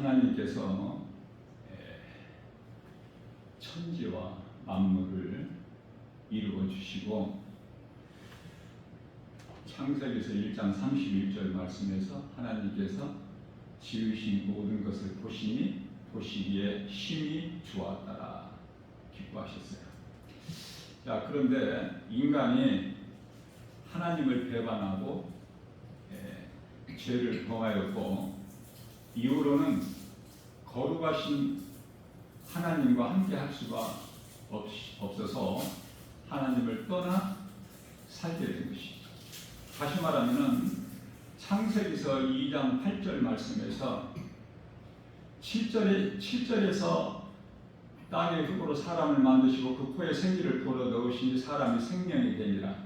하나님께서 천지와 만물을 이루어 주시고 창세기서 1장 31절 말씀에서 하나님께서 지으신 모든 것을 보시니 보시기에 심히 좋았더라 기뻐하셨어요. 자, 그런데 인간이 하나님을 배반하고 죄를 범하였고 이후로는 거룩하신 하나님과 함께 할 수가 없어서 하나님을 떠나 살게 된 것이죠. 다시 말하면 창세기서 2장 8절 말씀에서 7절에서 땅의 흙으로 사람을 만드시고 그 코에 생기를 불어 넣으시니 사람이 생명이 되니라.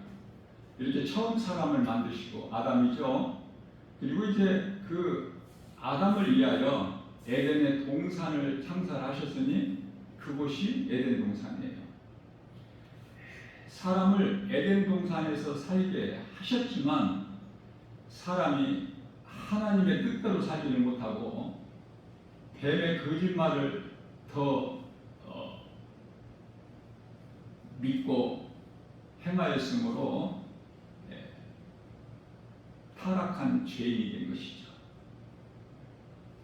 이렇게 처음 사람을 만드시고 아담이죠. 그리고 이제 그 아담을 위하여 에덴의 동산을 창설하셨으니 그곳이 에덴 동산이에요. 사람을 에덴 동산에서 살게 하셨지만 사람이 하나님의 뜻대로 살지를 못하고 뱀의 거짓말을 더 믿고 행하였으므로 타락한 죄인이 된 것이죠.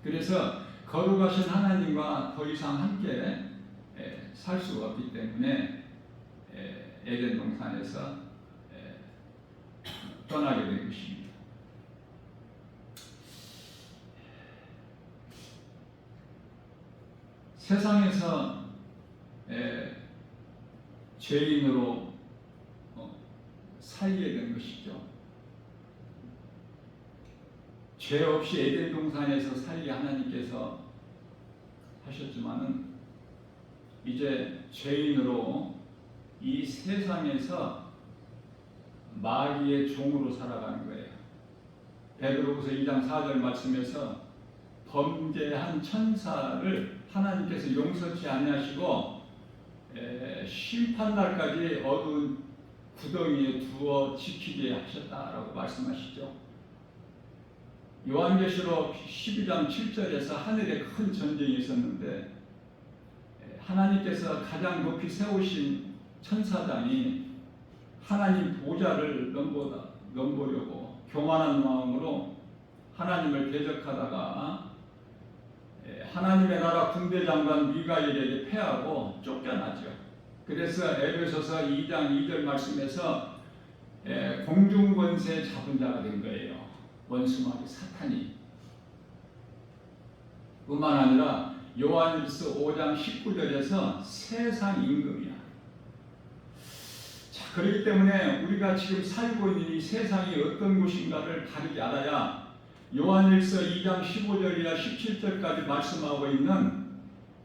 그래서 거룩하신 하나님과 더 이상 함께 살 수가 없기 때문에 에덴 동산에서 떠나게 된 것입니다. 세상에서 죄인으로 살게 된 것이죠. 죄 없이 에덴 동산에서 살게 하나님께서 하셨지만은 이제 죄인으로 이 세상에서 마귀의 종으로 살아가는 거예요. 베드로후서 2장 4절 말씀에서 범죄한 천사를 하나님께서 용서치 아니하시고 심판날까지 어두운 구덩이에 두어 지키게 하셨다라고 말씀하시죠. 요한계시록 12장 7절에서 하늘에 큰 전쟁이 있었는데 하나님께서 가장 높이 세우신 천사장이 하나님 보좌를 넘보려고 교만한 마음으로 하나님을 대적하다가 하나님의 나라 군대장관 미가엘에게 패하고 쫓겨나죠. 그래서 에베소서 2장 2절 말씀에서 공중권세 잡은 자가 된 거예요. 원수마귀 사탄이. 뿐만 아니라 요한일서 5장 19절에서 세상 임금이야. 자, 그렇기 때문에 우리가 지금 살고 있는 이 세상이 어떤 곳인가를 다르게 알아야 요한일서 2장 15절이나 17절까지 말씀하고 있는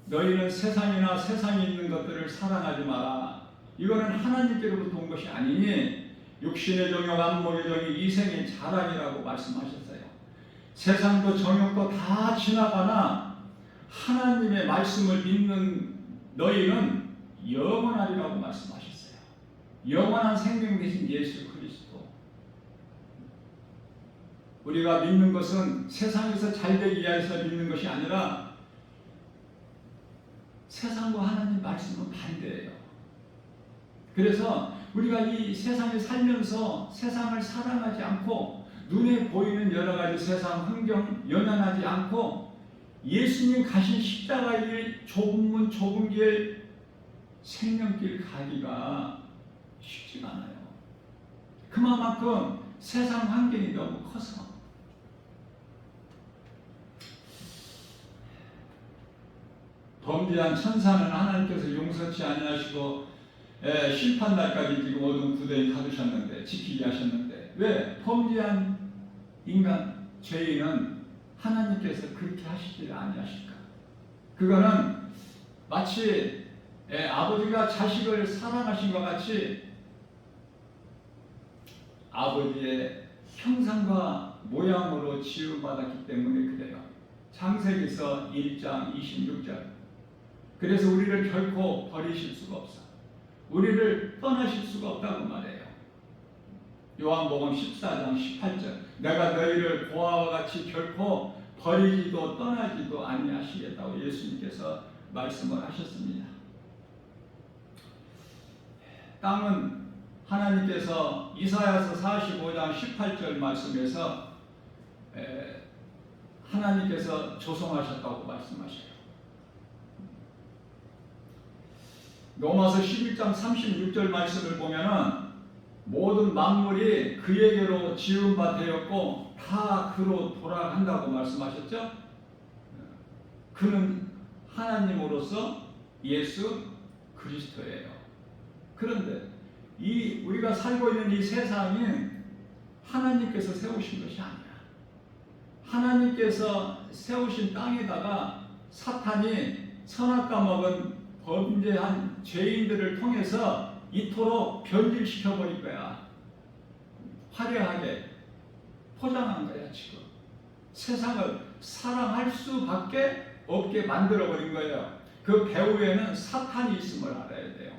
너희는 세상이나 세상에 있는 것들을 사랑하지 마라. 이거는 하나님께로부터 온 것이 아니니 육신의 정욕, 안목의 정욕, 이생의 자랑이라고 말씀하셨어요. 세상도 정욕도 다 지나가나 하나님의 말씀을 믿는 너희는 영원하리라고 말씀하셨어요. 영원한 생명 되신 예수 그리스도. 우리가 믿는 것은 세상에서 잘되기 위해서 믿는 것이 아니라 세상과 하나님 말씀은 반대예요. 그래서 우리가 이 세상에 살면서 세상을 사랑하지 않고 눈에 보이는 여러 가지 세상 환경 연연하지 않고 예수님 가신 십자가의 길, 좁은 문, 좁은 길, 생명길 가기가 쉽지가 않아요. 그만큼 세상 환경이 너무 커서 범죄한 천사는 하나님께서 용서치 아니하시고 심판날까지 지금 어두운 구덩이에 가두셨는데 지키게 하셨는데 왜? 범죄한 인간, 죄인은 하나님께서 그렇게 하시지 아니하실까? 그거는 마치 아버지가 자식을 사랑하신 것 같이 아버지의 형상과 모양으로 지음받았기 때문에 그래요. 창세기서 1장 26절. 그래서 우리를 결코 버리실 수가 없어. 우리를 떠나실 수가 없다고 말해요. 요한복음 14장 18절. 내가 너희를 고아와 같이 결코 버리지도 떠나지도 아니하시겠다고 예수님께서 말씀을 하셨습니다. 땅은 하나님께서 이사야서 45장 18절 말씀에서 하나님께서 조성하셨다고 말씀하셔요. 로마서 11장 36절 말씀을 보면은 모든 만물이 그에게로 지은 바 되었고 다 그로 돌아간다고 말씀하셨죠. 그는 하나님으로서 예수 그리스도예요. 그런데 우리가 살고 있는 이 세상이 하나님께서 세우신 것이 아니야. 하나님께서 세우신 땅에다가 사탄이 선악과 먹은 범죄한 죄인들을 통해서 이토록 변질시켜 버릴 거야. 화려하게 포장한 거야. 지금 세상을 사랑할 수밖에 없게 만들어 버린 거예요. 그 배후에는 사탄이 있음을 알아야 돼요.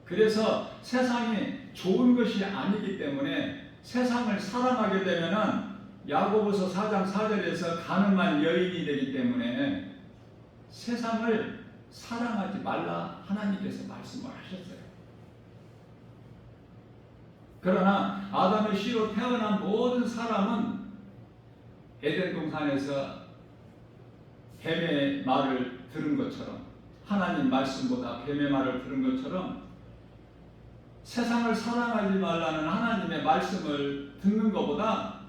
그래서 세상이 좋은 것이 아니기 때문에 세상을 사랑하게 되면은 야고보서 4장 4절에서 가늠한 여인이 되기 때문에 세상을 사랑하지 말라 하나님께서 말씀을 하셨어요. 그러나 아담의 씨로 태어난 모든 사람은 에덴 동산에서 뱀의 말을 들은 것처럼, 하나님 말씀보다 뱀의 말을 들은 것처럼 세상을 사랑하지 말라는 하나님의 말씀을 듣는 것보다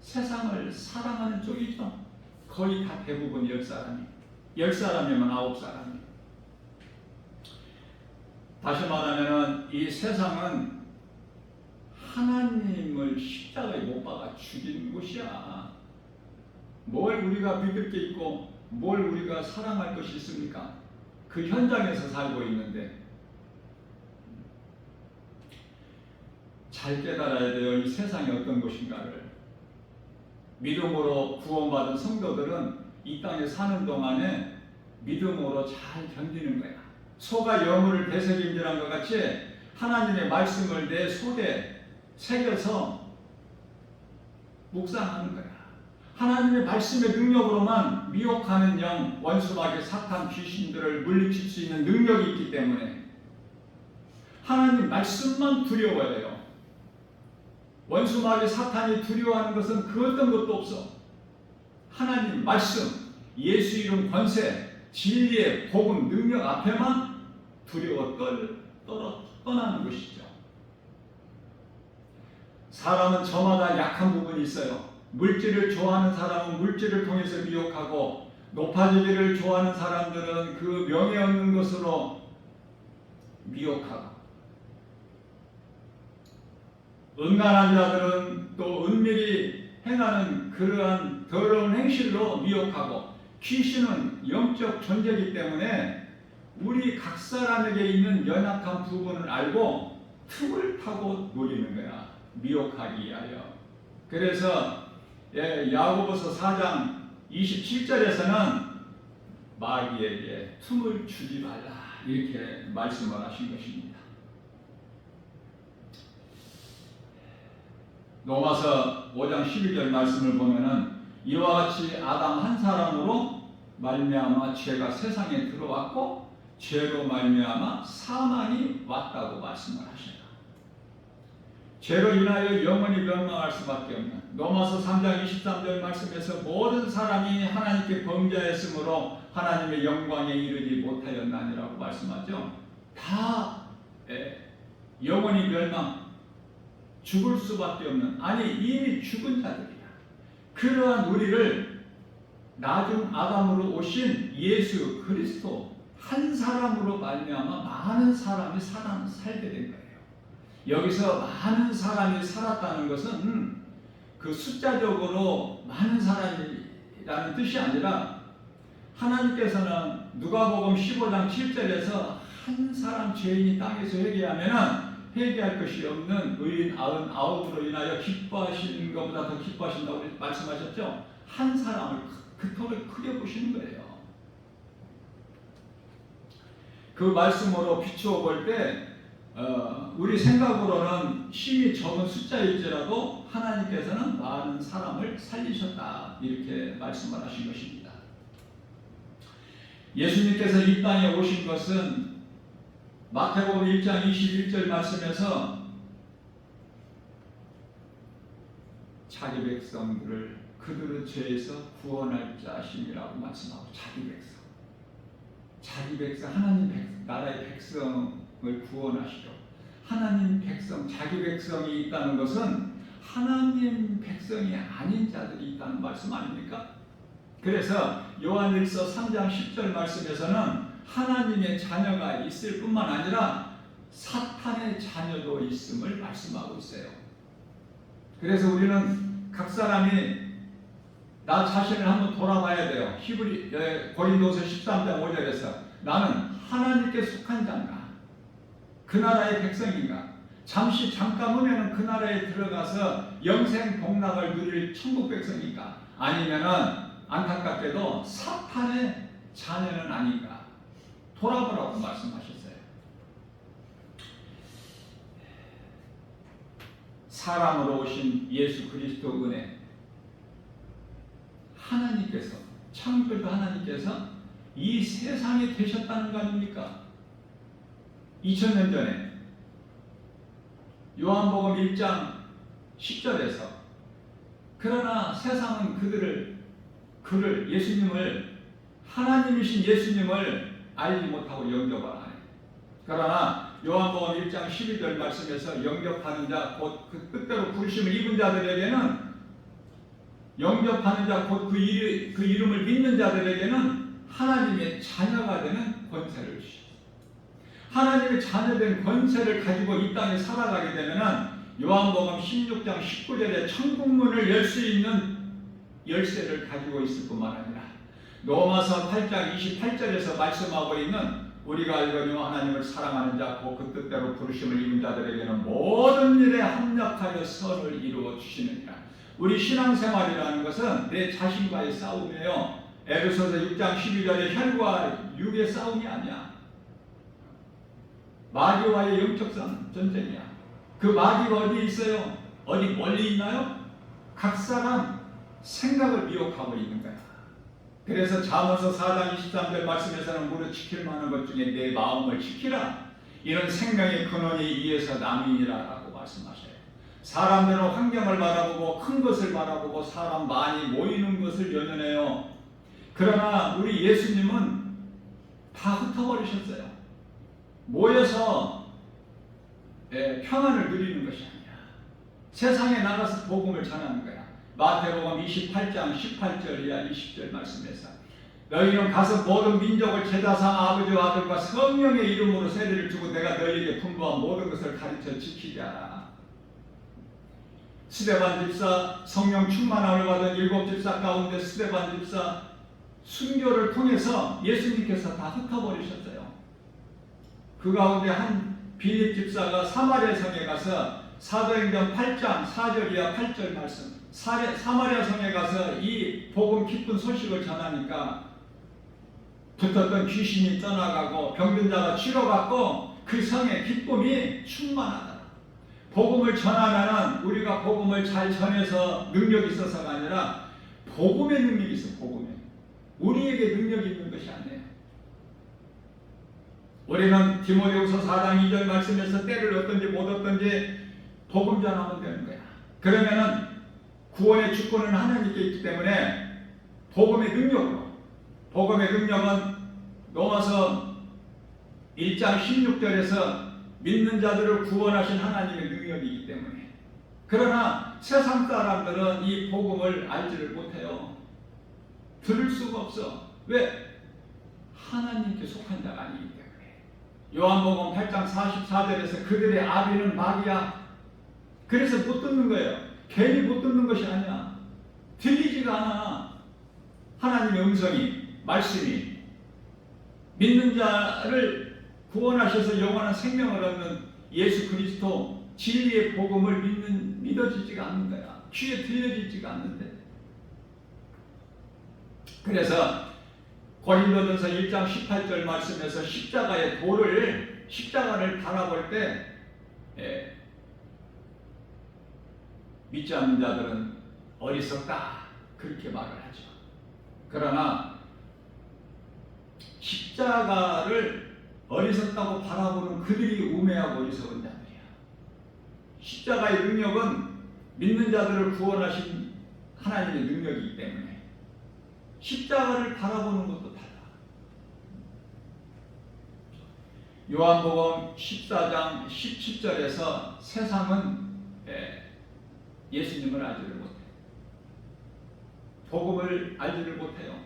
세상을 사랑하는 쪽이죠. 거의 다 대부분 10사람이. 10사람이면 9사람이. 다시 말하면 이 세상은 하나님을 십자가에 못 박아 죽인 곳이야. 뭘 우리가 믿을 게 있고 뭘 우리가 사랑할 것이 있습니까? 그 현장에서 살고 있는데 잘 깨달아야 돼요. 이 세상이 어떤 것인가를. 믿음으로 구원받은 성도들은 이 땅에 사는 동안에 믿음으로 잘 견디는 거야. 소가 여물을 되새김질한 것 같이 하나님의 말씀을 내 속에 새겨서 묵상하는 거야. 하나님의 말씀의 능력으로만 미혹하는 영, 원수마귀, 사탄, 귀신들을 물리칠 수 있는 능력이 있기 때문에 하나님 말씀만 두려워해요. 원수마귀, 사탄이 두려워하는 것은 그 어떤 것도 없어. 하나님 말씀, 예수 이름 권세, 진리의 복음, 능력 앞에만 두려워 떠나는 것이죠. 사람은 저마다 약한 부분이 있어요. 물질을 좋아하는 사람은 물질을 통해서 미혹하고, 높아지기를 좋아하는 사람들은 그 명예 얻는 것으로 미혹하고, 은간한 자들은 또 은밀히 행하는 그러한 더러운 행실로 미혹하고, 귀신은 영적 존재이기 때문에 우리 각 사람에게 있는 연약한 부분을 알고 틈을 타고 노리는 거야. 미혹하기 위하여. 그래서 야고보서 4장 27절에서는 마귀에게 틈을 주지 말라 이렇게 말씀을 하신 것입니다. 로마서 5장 12절 말씀을 보면은 이와 같이 아담 한 사람으로 말미암아 죄가 세상에 들어왔고 죄로 말미암아 사망이 왔다고 말씀을 하셔요. 죄로 인하여 영원히 멸망할 수밖에 없는 로마서 3장 23절 말씀에서 모든 사람이 하나님께 범죄하였으므로 하나님의 영광에 이르지 못하였나니라고 말씀하죠. 다 영원히 멸망, 죽을 수밖에 없는, 아니 이미 죽은 자들이야. 그러한 우리를 나중 아담으로 오신 예수 그리스도 한 사람으로 말미암아 많은 사람이 살게 된 거예요. 여기서 많은 사람이 살았다는 것은 그 숫자적으로 많은 사람이라는 뜻이 아니라 하나님께서는 누가복음 15장 7절에서 한 사람 죄인이 땅에서 회개하면은 회개할 것이 없는 의인 99으로 인하여 기뻐하시는 것보다 더 기뻐하신다고 말씀하셨죠. 한 사람을 그토록 크게 보시는 거예요. 그 말씀으로 비추어 볼 때 우리 생각으로는 힘이 적은 숫자일지라도 하나님께서는 많은 사람을 살리셨다 이렇게 말씀을 하신 것입니다. 예수님께서 이 땅에 오신 것은 마태복음 1장 21절 말씀에서 자기 백성들을 그들의 죄에서 구원할 자심이라고 말씀하고, 자기 백성 하나님 나라의 백성을 구원하시려 하나님 백성, 자기 백성이 있다는 것은 하나님 백성이 아닌 자들이 있다는 말씀 아닙니까? 그래서 요한일서 3장 10절 말씀에서는 하나님의 자녀가 있을 뿐만 아니라 사탄의 자녀도 있음을 말씀하고 있어요. 그래서 우리는 각 사람이 나 자신을 한번 돌아봐야 돼요. 고린도서 13장 5절에서 나는 하나님께 속한 자인가? 그 나라의 백성인가? 잠깐 후면은 그 나라에 들어가서 영생 복락을 누릴 천국 백성인가? 아니면은 안타깝게도 사탄의 자녀는 아닌가? 돌아보라고 말씀하셨어요. 사람으로 오신 예수 그리스도 은혜, 하나님께서, 창조주 하나님께서 이 세상에 계셨다는 거 아닙니까? 2000년 전에 요한복음 1장 10절에서 그러나 세상은 그를 예수님을, 하나님이신 예수님을 알지 못하고 영접하나니, 그러나 요한복음 1장 12절 말씀에서 영접하는 자 곧 그 뜻대로 부르심을 입은 자들에게는, 영접하는 자 곧 그 이름을 믿는 자들에게는 하나님의 자녀가 되는 권세를 주셨습니다. 하나님의 자녀된 권세를 가지고 이 땅에 살아가게 되면 요한복음 16장 19절에 천국문을 열 수 있는 열쇠를 가지고 있을 뿐만 아니라 로마서 8장 28절에서 말씀하고 있는 우리가 알거니와 하나님을 사랑하는 자 곧 그 뜻대로 부르심을 입은 자들에게는 모든 일에 합력하여 선을 이루어 주시느니라. 우리 신앙생활이라는 것은 내 자신과의 싸움이에요. 에베소서 6장 12절에 혈과 육의 싸움이 아니야. 마귀와의 영적 전쟁이야. 그 마귀가 어디 있어요? 어디 멀리 있나요? 각 사람 생각을 미혹하고 있는 거야. 그래서 잠언서 4장 23절 말씀에서는 무릇 지킬 만한 것 중에 내 마음을 지키라. 이런 생명의 근원이 이에서 남이니라라고 말씀하셔요. 사람들은 환경을 바라보고 큰 것을 바라보고 사람 많이 모이는 것을 연연해요. 그러나 우리 예수님은 다 흩어버리셨어요. 모여서 평안을 누리는 것이 아니라 세상에 나가서 복음을 전하는 거야. 마태복음 28장 18절 이하 20절 말씀에서 너희는 가서 모든 민족을 제자삼아 아버지와 아들과 성령의 이름으로 세례를 주고 내가 너희에게 분부한 모든 것을 가르쳐 지키게 하라. 스데반 집사, 성령 충만함을 받은 7 집사 가운데 스데반 집사 순교를 통해서 예수님께서 다 흩어버리셨어요. 그 가운데 한 빌립 집사가 사마리아 성에 가서 사도행전 8장 4절 이하 8절 말씀, 사마리아 성에 가서 이 복음 기쁜 소식을 전하니까 붙었던 귀신이 떠나가고 병든 자가 치료받고 그 성에 기쁨이 충만하다. 복음을 전하면 우리가 복음을 잘 전해서 능력이 있어서가 아니라 복음의 능력이 있어. 복음에 우리에게 능력이 있는 것이 아니에요. 우리는 디모데후서 4장 2절 말씀에서 때를 얻든지 못 얻든지 복음 전하면 되는 거야. 그러면은 구원의 주권은 하나님께 있기 때문에 복음의 능력으로, 복음의 능력은 로마서 1장 16절에서 믿는 자들을 구원하신 하나님의 능력이기 때문에. 그러나 세상 사람들은 이 복음을 알지를 못해요. 들을 수가 없어. 왜? 하나님께 속한 자가 아니기 때문에. 요한복음 8장 44절에서 그들의 아비는 마귀야. 그래서 못 듣는 거예요. 괜히 못 듣는 것이 아니야. 들리지가 않아. 하나님의 음성이, 말씀이 믿는 자를 구원하셔서 영원한 생명을 얻는 예수 그리스도 진리의 복음을 믿어지지가 않는 거야. 귀에 들려지지가 않는데. 그래서 고린도전서 1장 18절 말씀에서 십자가의 도를 십자가를 바라볼 때 믿지 않는 자들은 어리석다 그렇게 말을 하죠. 그러나 십자가를 어리석다고 바라보는 그들이 우매하고 어리석은 자들이야. 십자가의 능력은 믿는 자들을 구원하신 하나님의 능력이기 때문에 십자가를 바라보는 것도 달라. 요한복음 14장 17절에서 세상은 예수님을 알지를 못해요. 복음을 알지를 못해요.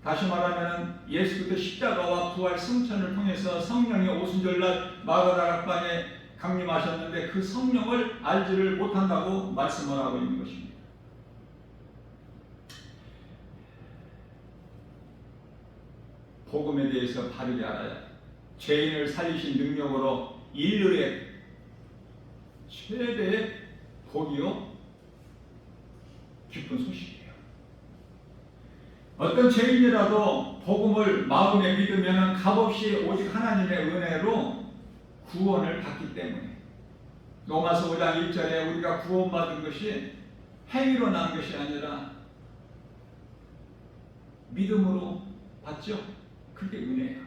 다시 말하면 예수 그리스도 십자가와 부활 승천을 통해서 성령의 오순절날 마가다락방에 강림하셨는데 그 성령을 알지를 못한다고 말씀을 하고 있는 것입니다. 복음에 대해서 바르게 알아야 죄인을 살리신 능력으로 인류의 최대의 복이요 기쁜 소식이에요. 어떤 죄인이라도 복음을 마음에 믿으면 값없이 오직 하나님의 은혜로 구원을 받기 때문에 로마서 5장 1절에 우리가 구원받은 것이 행위로 난 것이 아니라 믿음으로 받죠. 그게 은혜야.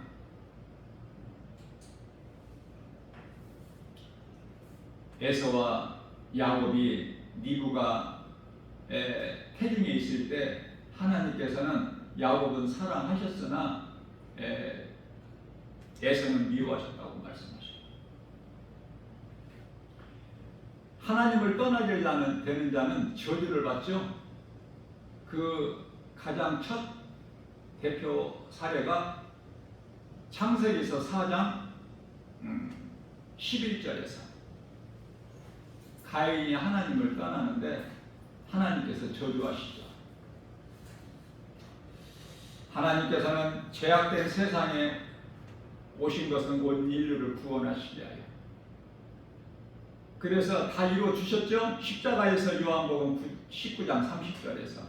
에서와 야곱이 니브가 태중에 있을 때 하나님께서는 야곱은 사랑하셨으나 에서는 미워하셨다고 말씀하셨어요. 하나님을 떠나게 되는 자는 저주를 받죠. 그 가장 첫 대표 사례가 창세기서 4장 11절에서 가인이 하나님을 떠나는데 하나님께서 저주하시죠. 하나님께서는 죄악된 세상에 오신 것은 온 인류를 구원하시게 하여 그래서 다 이루어주셨죠. 십자가에서 요한복음 19장 30절에서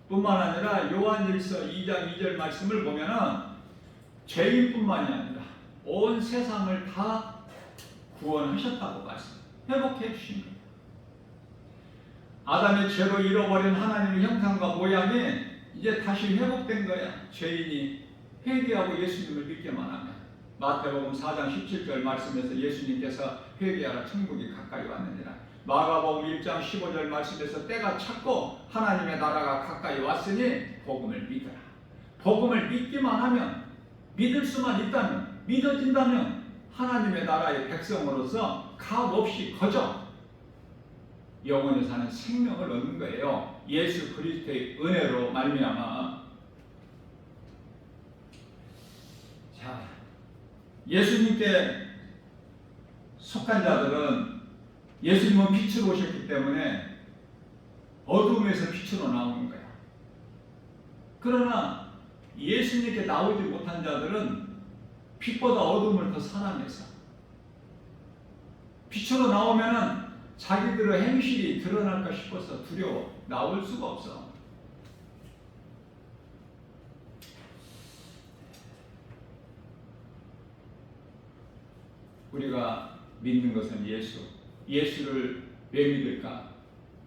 뿐만 아니라 요한일서 2장 2절 말씀을 보면은 죄인뿐만이 아니라 온 세상을 다 구원하셨다고 회복해 주신 거예요. 아담의 죄로 잃어버린 하나님의 형상과 모양이 이제 다시 회복된 거야. 죄인이 회개하고 예수님을 믿기만 하면. 마태복음 4장 17절 말씀에서 예수님께서 회개하라 천국이 가까이 왔느니라. 마가복음 1장 15절 말씀에서 때가 찼고 하나님의 나라가 가까이 왔으니 복음을 믿어라. 복음을 믿기만 하면, 믿을 수만 있다면, 믿어진다면 하나님의 나라의 백성으로서 값없이 거저 영원히 사는 생명을 얻는 거예요. 예수 그리스도의 은혜로 말미암아. 자, 예수님께 속한 자들은 예수님은 빛으로 오셨기 때문에 어둠에서 빛으로 나오는 거야. 그러나 예수님께 나오지 못한 자들은 빛보다 어둠을 더 사랑해서 빛으로 나오면은 자기들의 행실이 드러날까 싶어서 두려워 나올 수가 없어. 우리가 믿는 것은 예수를 왜 믿을까?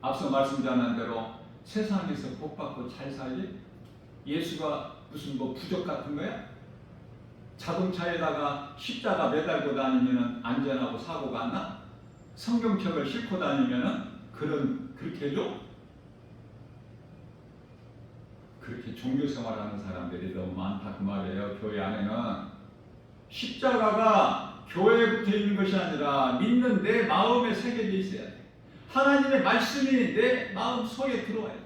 앞서 말씀드린 대로 세상에서 복받고 잘 살기? 예수가 무슨 부적 같은 거야? 자동차에다가 십자가 매달고 다니면 안전하고 사고가 안 나? 성경책을 싣고 다니면 그렇게 해줘? 그렇게 종교생활하는 사람들이 너무 많다 그 말이에요. 교회 안에는 십자가가 교회에 붙어 있는 것이 아니라 믿는 내 마음에 새겨져 있어야 돼. 하나님의 말씀이 내 마음 속에 들어와야 돼.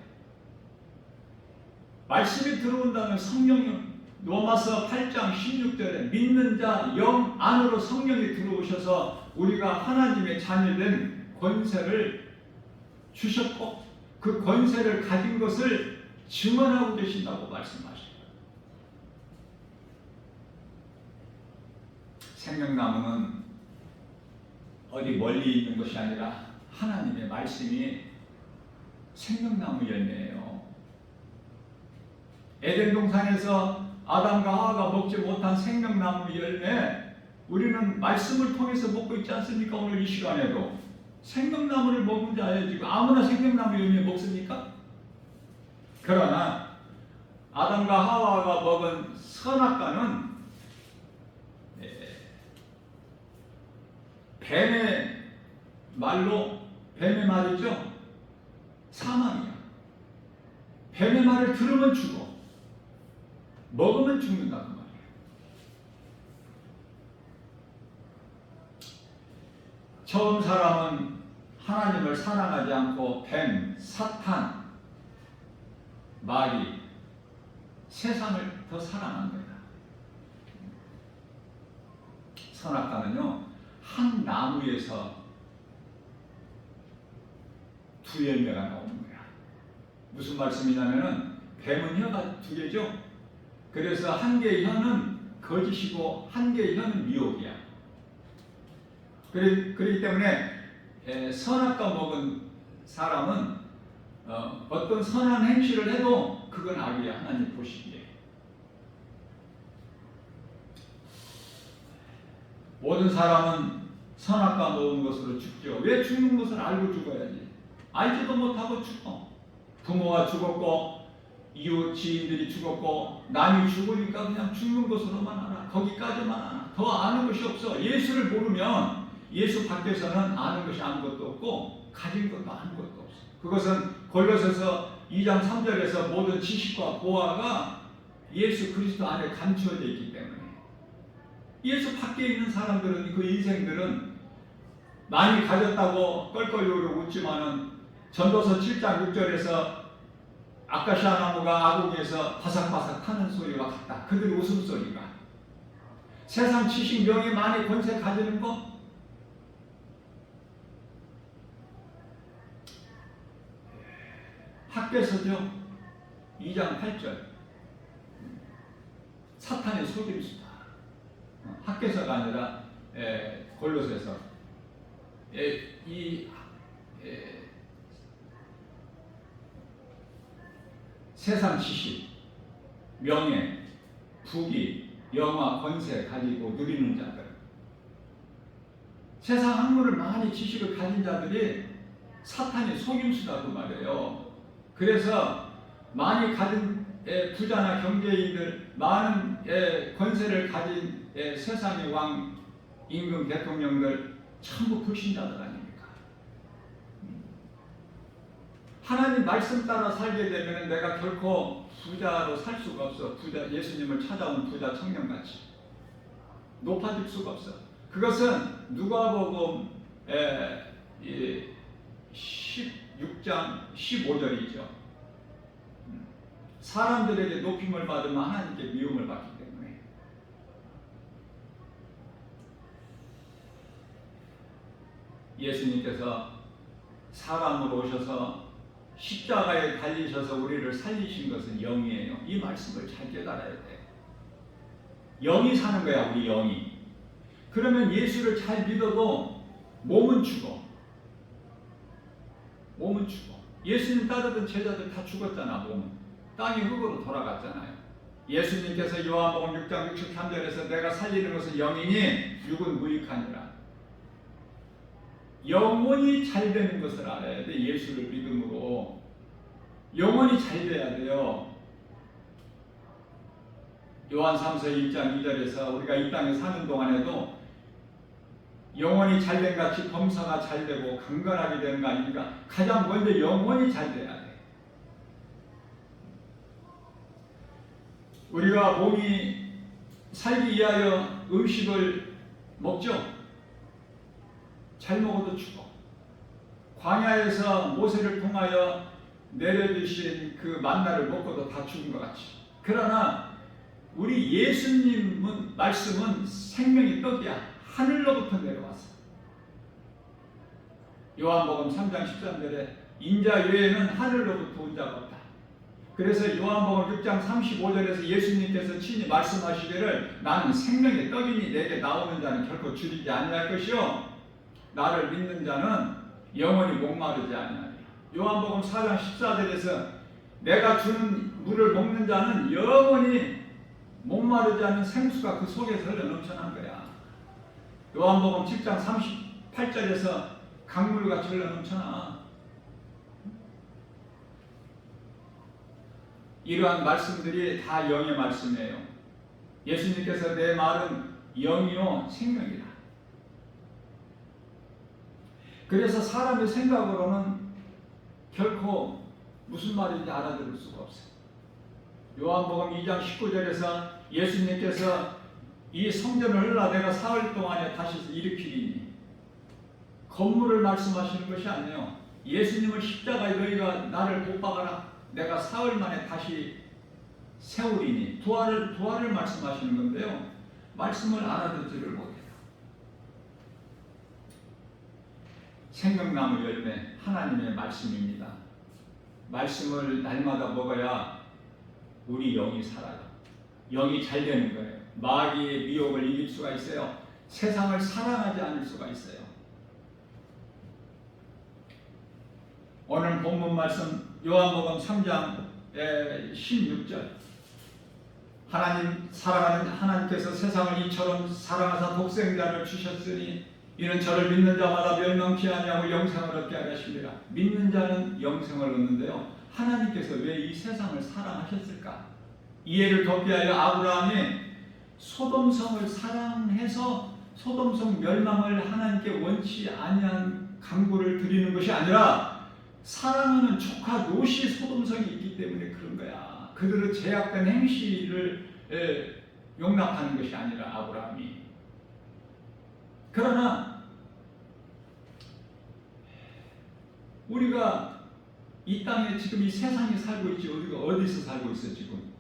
말씀이 들어온다면 성령이 로마서 8장 16절에 믿는 자 영 안으로 성령이 들어오셔서 우리가 하나님의 자녀된 권세를 주셨고 그 권세를 가진 것을 증언하고 계신다고 말씀하십니다. 생명나무는 어디 멀리 있는 것이 아니라 하나님의 말씀이 생명나무 열매예요. 에덴 동산에서 아담과 하와가 먹지 못한 생명나무 열매, 우리는 말씀을 통해서 먹고 있지 않습니까? 오늘 이 시간에도 생명나무를 먹은 자예요. 지금 아무나 생명나무 열매 먹습니까? 그러나 아담과 하와가 먹은 선악과는 뱀의 말이죠. 사망이야. 뱀의 말을 들으면 죽어. 먹으면 죽는다 그 말이에요. 처음 사람은 하나님을 사랑하지 않고 뱀, 사탄, 마귀, 세상을 더 사랑한 거야. 선악과는요, 한 나무에서 두 열매가 나오는 거야. 무슨 말씀이냐면은 뱀은 혀가 두 개죠. 그래서 한 개의 혀는 거짓이고 한 개의 혀는 미혹이야. 그렇기 때문에 선악과 먹은 사람은 어떤 선한 행실을 해도 그건 악이야. 하나님 보시기에. 모든 사람은 선악과 먹은 것으로 죽죠. 왜 죽는 것을 알고 죽어야지. 알지도 못하고 죽어. 부모가 죽었고 이웃 지인들이 죽었고 남이 죽으니까 그냥 죽는 것으로만 알아. 거기까지만 알아. 더 아는 것이 없어. 예수를 모르면 예수 밖에서는 아는 것이 아무것도 없고 가진 것도 아무것도 없어. 그것은 골로새서 2장 3절에서 모든 지식과 보화가 예수 그리스도 안에 감추어져 있기 때문에 예수 밖에 있는 사람들은 그 인생들은 많이 가졌다고 껄껄거리고 웃지만은 전도서 7장 6절에서 아카시아 나무가 아궁에서 바삭바삭 타는 소리와 같다. 그들 웃음소리가. 세상 지식 명예 많이 권세 가지는 거 학개서죠. 2장 8절 사탄의 속임수다. 학개서가 아니라 골로새서 세상 지식, 명예, 부귀, 영화, 권세 가지고 누리는 자들, 세상 학문을 많이 지식을 가진 자들이 사탄의 속임수다 그 말이에요. 그래서 많이 가진 부자나 경제인들, 많은 권세를 가진 세상의 왕, 임금, 대통령들 전부 불신자들 아닙니까? 하나님 말씀 따라 살게 되면 내가 결코 부자로 살 수가 없어. 예수님을 찾아온 부자 청년같이 높아질 수가 없어. 그것은 누가복음 16장 15절이죠. 사람들에게 높임을 받으면 하나님께 미움을 받기 때문에. 예수님께서 사람으로 오셔서 십자가에 달리셔서 우리를 살리신 것은 영이에요. 이 말씀을 잘 깨달아야 돼. 영이 사는 거야, 우리 영이. 그러면 예수를 잘 믿어도 몸은 죽어. 몸은 죽어. 예수님 따르던 제자들 다 죽었잖아, 몸은. 땅이 흙으로 돌아갔잖아요. 예수님께서 요한복음 6장 63절에서 내가 살리는 것은 영이니 육은 무익하니라. 영원히 잘 되는 것을 알아야 돼. 예수를 믿음으로 영원히 잘 돼야 돼요. 요한 3서 1장 2절에서 우리가 이 땅에 사는 동안에도 영원히 잘된 같이 범사가 잘 되고 강건하게 되는 거 아닙니까? 가장 먼저 영원히 잘 돼야 돼. 우리가 몸이 살기 위하여 음식을 먹죠. 잘 먹어도 죽어. 광야에서 모세를 통하여 내려주신 그 만나를 먹고도 다 죽은 것 같이. 그러나 우리 예수님은 말씀은 생명의 떡이야. 하늘로부터 내려왔어. 요한복음 3장 13절에 인자 외에는 하늘로부터 온 자가 없다. 그래서 요한복음 6장 35절에서 예수님께서 친히 말씀하시기를 나는 생명의 떡이니 내게 나오는 자는 결코 줄이지 아니할 것이요 나를 믿는 자는 영원히 목마르지 아니하리라. 요한복음 4장 14절에서 내가 주는 물을 먹는 자는 영원히 목마르지 않은 생수가 그 속에서 흘러 넘쳐난 거야. 요한복음 7장 38절에서 강물같이 흘러넘쳐나. 이러한 말씀들이 다 영의 말씀이에요. 예수님께서 내 말은 영이요 생명이라. 그래서 사람의 생각으로는 결코 무슨 말인지 알아들을 수가 없어요. 요한복음 2장 19절에서 예수님께서 이 성전을 흘러 내가 사흘 동안에 다시 일으키리니, 건물을 말씀하시는 것이 아니에요. 예수님을 십자가에 너희가 나를 못 박아라, 내가 사흘 만에 다시 세우리니, 부활을 말씀하시는 건데요. 말씀을 알아듣지를 못해요. 생명나무 열매 하나님의 말씀입니다. 말씀을 날마다 먹어야 우리 영이 살아요. 영이 잘 되는 거예요. 마귀의 미혹을 이길 수가 있어요. 세상을 사랑하지 않을 수가 있어요. 오늘 본문 말씀 요한복음 3장 16절, 하나님 사랑하는 하나님께서 세상을 이처럼 사랑하사 독생자를 주셨으니 이는 저를 믿는 자마다 멸망치 아니하고 영생을 얻게 하려 하심이라. 믿는 자는 영생을 얻는데요, 하나님께서 왜 이 세상을 사랑하셨을까? 이해를 돕기 위하여 아브라함이 소돔성을 사랑해서 소돔성 멸망을 하나님께 원치 아니한 강구를 드리는 것이 아니라, 사랑하는 조카 롯이 소돔성이 있기 때문에 그런 거야. 그들의 제약된 행실을 용납하는 것이 아니라 아브라함이. 그러나 우리가 이 땅에 지금 이 세상에 살고 있지, 우리가 어디서 살고 있어? 지금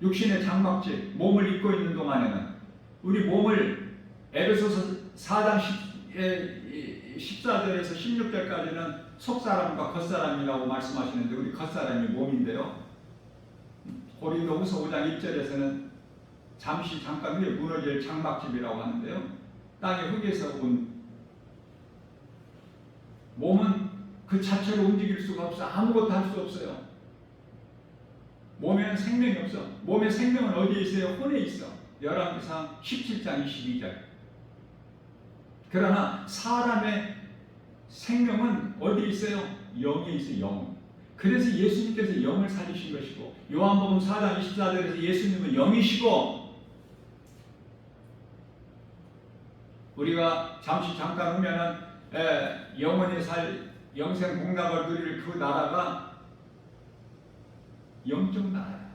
육신의 장막집 몸을 입고 있는 동안에는 우리 몸을 에베소서 4장 14절에서 16절까지는 속사람과 겉사람이라고 말씀하시는데, 우리 겉사람이 몸인데요, 고린도후서 5장 1절에서는 잠깐 후에 무너질 장막집이라고 하는데요, 땅의 흙에서 온 몸은 그 자체로 움직일 수가 없어. 아무것도 할 수 없어요. 몸에는 생명이 없어. 몸의 생명은 어디에 있어요? 혼에 있어. 열왕기상 17장 22절. 그러나 사람의 생명은 어디에 있어요? 영에 있어요. 영. 그래서 예수님께서 영을 살리신 것이고, 요한복음 4장 24절에서 예수님은 영이시고, 우리가 잠깐 후면은 영원히 살 영생 복락을 누릴 그 나라가 영적 나라야.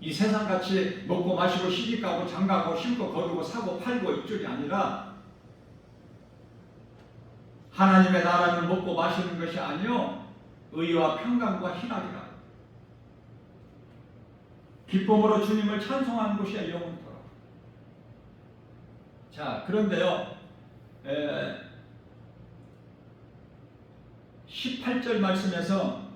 이 세상같이 먹고 마시고 시집가고 장가고 심고 거두고 사고 팔고 이쪽이 아니라, 하나님의 나라는 먹고 마시는 것이 아니요 의와 평강과 희락이라. 기쁨으로 주님을 찬송하는 것이야, 영원토록. 자, 그런데요, 18절 말씀에서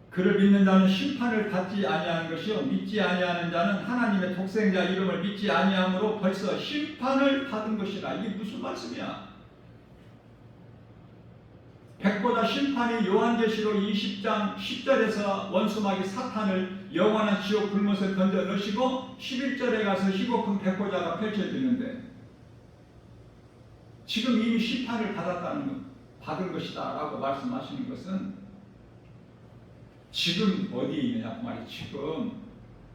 그를 믿는 자는 심판을 받지 아니하는 것이요 믿지 아니하는 자는 하나님의 독생자 이름을 믿지 아니함으로 벌써 심판을 받은 것이라. 이게 무슨 말씀이야? 백보다 심판이 요한계시록 20장 10절에서 원수마귀 사탄을 영원한 지옥 불못에 던져 넣으시고, 11절에 가서 희곡한 백보자가 펼쳐지는데, 지금 이미 심판을 받은 것이다 라고 말씀하시는 것은, 지금 어디에 있느냐 그 말이. 지금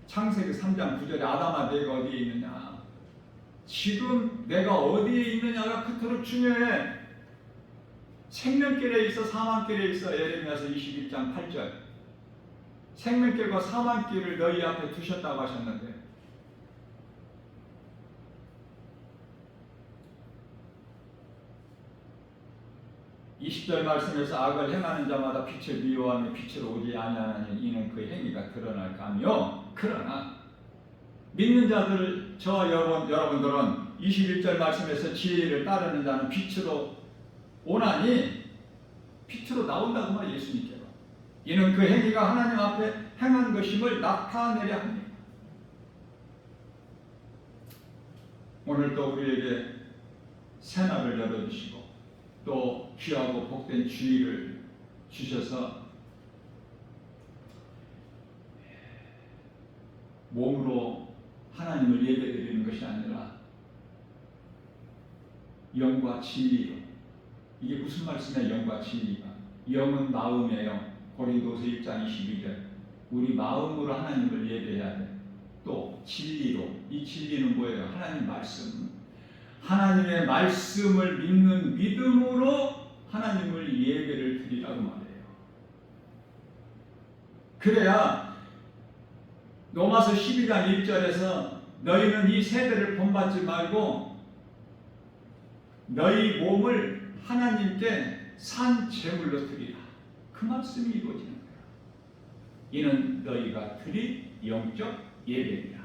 창세기 3장 9절에 아담아 내가 어디에 있느냐, 지금 내가 어디에 있느냐가 그토록 중요해. 생명길에 있어 사망길에 있어. 예레미야서 21장 8절. 생명길과 사망길을 너희 앞에 두셨다고 하셨는데, (20절) 말씀에서 악을 행하는 자마다 빛을 미워하며 빛으로 오지 아니하나니 이는 그 행위가 드러날까며. 그러나 믿는 자들, 여러분들은 21절 말씀에서 지혜를 따르는 자는 빛으로 오나니, 빛으로 나온다고 말이에요. 예수님께서 이는 그 행위가 하나님 앞에 행한 것임을 나타내려 합니다. 오늘도 우리에게 새날을 열어주시고 또 귀하고 복된 주의를 주셔서 몸으로 하나님을 예배드리는 것이 아니라 영과 진리로. 이게 무슨 말씀이야? 영과 진리가. 영은 마음이에요. 고린도서 1장 22절. 우리 마음으로 하나님을 예배해야 돼. 또 진리로. 이 진리는 뭐예요? 하나님 말씀. 하나님의 말씀을 믿는 믿음으로 하나님을 예배를 드리라고 말해요. 그래야 로마서 12장 1절에서 너희는 이 세대를 본받지 말고 너희 몸을 하나님께 산 제물로 드리라. 그 말씀이 이루어지는 거예요. 이는 너희가 드릴 영적 예배이다.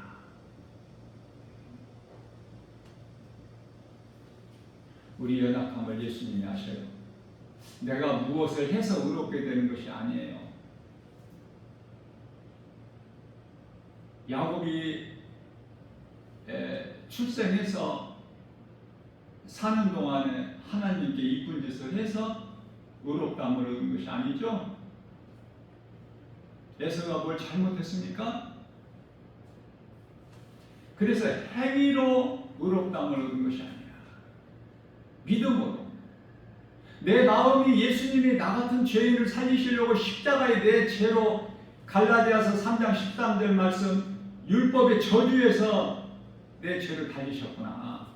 우리 연약함을 예수님이 아셔요. 내가 무엇을 해서 의롭게 되는 것이 아니에요. 야곱이 출생해서 사는 동안에 하나님께 이쁜 짓을 해서 의롭다함을 얻은 것이 아니죠. 에서가 뭘 잘못했습니까? 그래서 행위로 의롭다함을 얻은 것이 아니야. 믿음으로. 내 마음이 예수님이 나 같은 죄인을 살리시려고 십자가에 내 죄로 갈라디아서 3장 13절 말씀 율법의 저주에서 내 죄를 달리셨구나.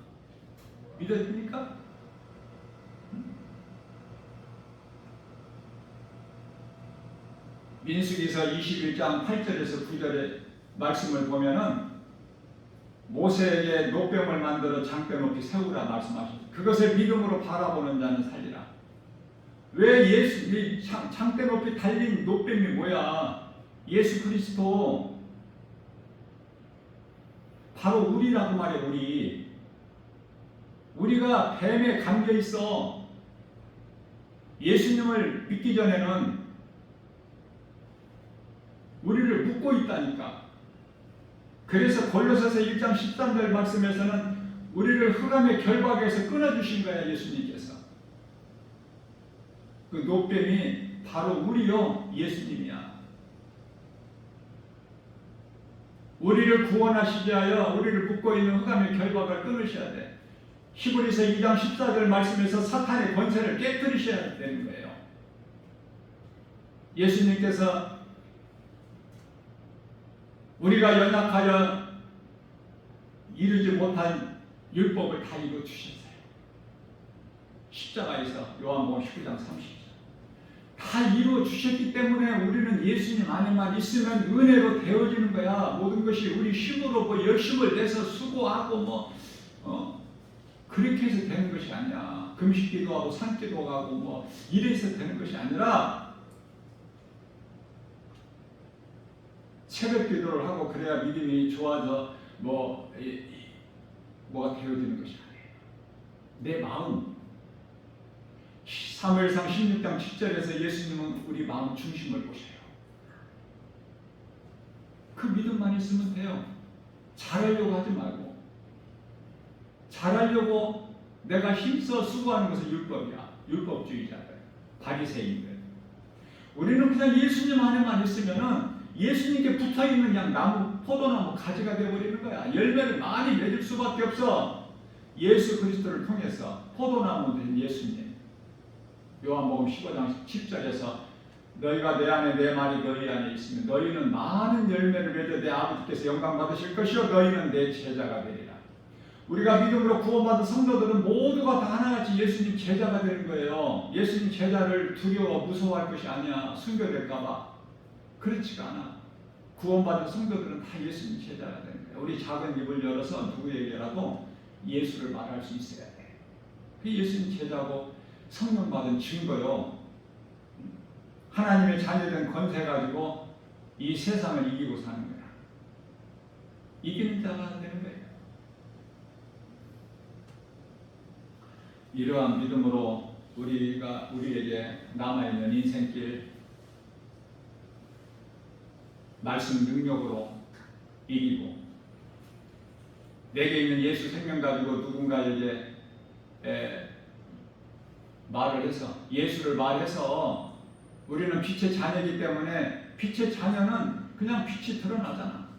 믿어집니까? 민수기서 21장 8절에서 9절의 말씀을 보면은 모세에게 노병을 만들어 장대 높이 세우라 말씀하셨습니다. 그것을 믿음으로 바라보는 자는 살리라. 왜 이 장대 높이 달린 노병이 뭐야? 예수 그리스도. 바로 우리라고 말해. 우리가 뱀에 감겨 있어. 예수님을 믿기 전에는 우리를 묶고 있다니까. 그래서 골로새서 1장 13절 말씀에서는 우리를 흑암의 결박에서 끊어주신 거야. 예수님께서. 그 노뱀이 바로 우리요 예수님이야. 우리를 구원하시기 위하여 우리를 묶고 있는 흑암의 결박을 끊으셔야 돼. 히브리서 2장 14절 말씀에서 사탄의 권세를 깨뜨리셔야 되는 거예요. 예수님께서 우리가 연약하여 이루지 못한 율법을 다 이루어 주셨어요. 십자가에서 요한복음 19장 30절 다 이루어 주셨기 때문에 우리는 예수님 안에만 있으면 은혜로 되어지는 거야. 모든 것이 우리 힘으로 열심을 내서 수고하고 그렇게 해서 되는 것이 아니야. 금식기도하고 산기도하고 이래서 되는 것이 아니라 새벽 기도를 하고 그래야 믿음이 좋아져 뭐가 되어지는 것이 아니에요. 내 마음. 사무엘상 16장 7절에서 예수님은 우리 마음 중심을 보셔요. 그 믿음만 있으면 돼요. 잘하려고 하지 말고. 잘하려고 내가 힘써 수고하는 것은 율법이야. 율법주의자들, 바리새인들. 우리는 그냥 예수님 안에만 있으면은 예수님께 붙어있는 그냥 나무, 포도나무 가지가 되어버리는 거야. 열매를 많이 맺을 수밖에 없어. 예수 그리스도를 통해서 포도나무 된 예수님. 요한복음 15장 10절에서 너희가 내 안에 내 말이 너희 안에 있으면 너희는 많은 열매를 맺어 내 아버지께서 영광 받으실 것이요 너희는 내 제자가 되리라. 우리가 믿음으로 구원받은 성도들은 모두가 다 하나같이 예수님 제자가 되는 거예요. 예수님 제자를 두려워 무서워할 것이 아니야. 순교될까 봐. 그렇지가 않아. 구원받은 성도들은 다 예수님 제자가 되는 거예요. 우리 작은 입을 열어서 누구에게라도 예수를 말할 수 있어야 돼. 그게 예수님 제자고 성령 받은 증거요. 하나님의 자녀된 권세 가지고 이 세상을 이기고 사는 거야. 이기는 자가 되는 거예요. 이러한 믿음으로 우리에게 남아있는 인생길 말씀 능력으로 이기고 내게 있는 예수 생명 가지고 누군가에게 말을 해서 예수를 말해서 우리는 빛의 자녀이기 때문에 빛의 자녀는 그냥 빛이 드러나잖아.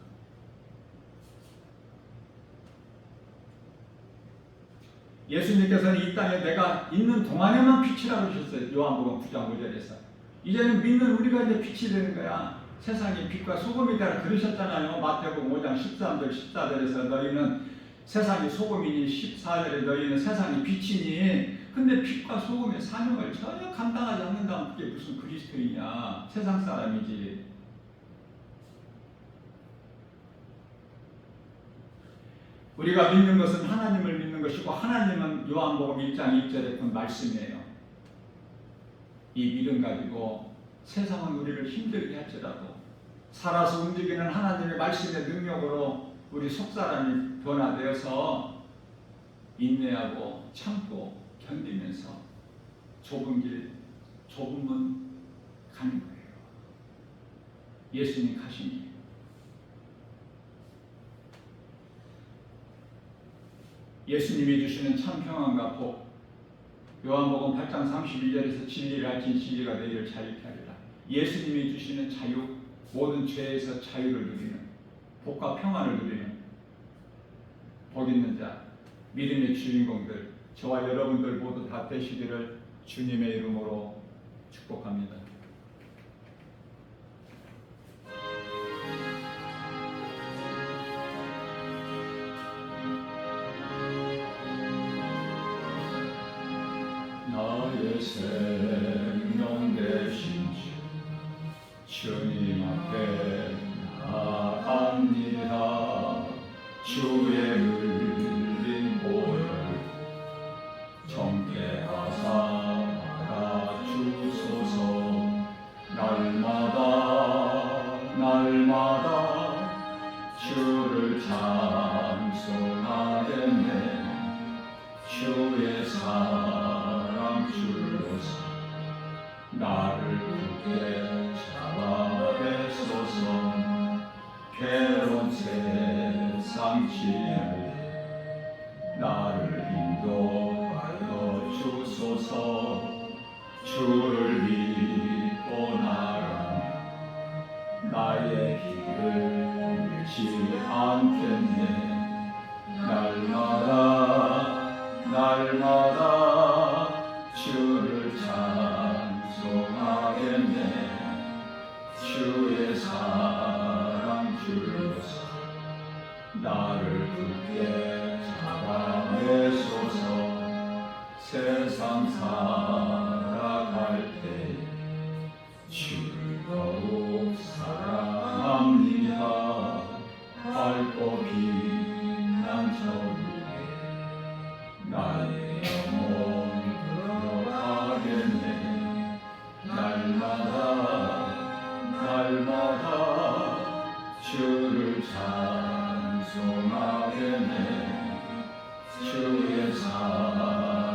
예수님께서는 이 땅에 내가 있는 동안에만 빛이라고 하셨어요. 요한복음 9장 5절에서. 이제는 믿는 우리가 이제 빛이 되는 거야. 세상의 빛과 소금이 되라 그러셨잖아요. 마태복음 5장 13절 14절에서 너희는 세상의 소금이니 14절에 너희는 세상의 빛이니. 근데 빛과 소금의 사명을 전혀 감당하지 않는다면 그게 무슨 그리스도이냐. 세상 사람이지. 우리가 믿는 것은 하나님을 믿는 것이고 하나님은 요한복음 1장 1절에 본 말씀이에요. 이 믿음 가지고 세상은 우리를 힘들게 할지라도 살아서 움직이는 하나님의 말씀의 능력으로 우리 속사람이 변화되어서 인내하고 참고 견디면서 좁은 길, 좁은 문 가는 거예요. 예수님 가신 길. 예수님이 주시는 참 평안과 복. 요한복음 8장 32절에서 진리를 알진 진리가 너희를 자유케 하리라. 예수님이 주시는 자유, 모든 죄에서 자유를 누리는 복과 평안을 누리는 복 있는 자, 믿음의 주인공들, 저와 여러분들 모두 다 되시기를 주님의 이름으로 축복합니다. 나의 생명 되신 주님 앞에 나아갑니다. 주의 흘린 보혈 정케하사 주소서. 날마다 주를 찬송하겠네. 주의 사랑 줄로서 나를 굳게 잡아내소서. 괴로운 세상 지혜 나를 인도하여 주소서. 주를 믿고 나가니 나의 길을 잃지 않겠네. 날마다 주를 찬송하겠네. 주의 사랑 줄로서 나를 굳게 잡아내소서. 세상 살아갈 때 주를 더욱 사랑합니다. 밝고 빛난 천국에 나의 영혼 들어가겠네. 날마다 주를 찬송하겠네. 주의 사랑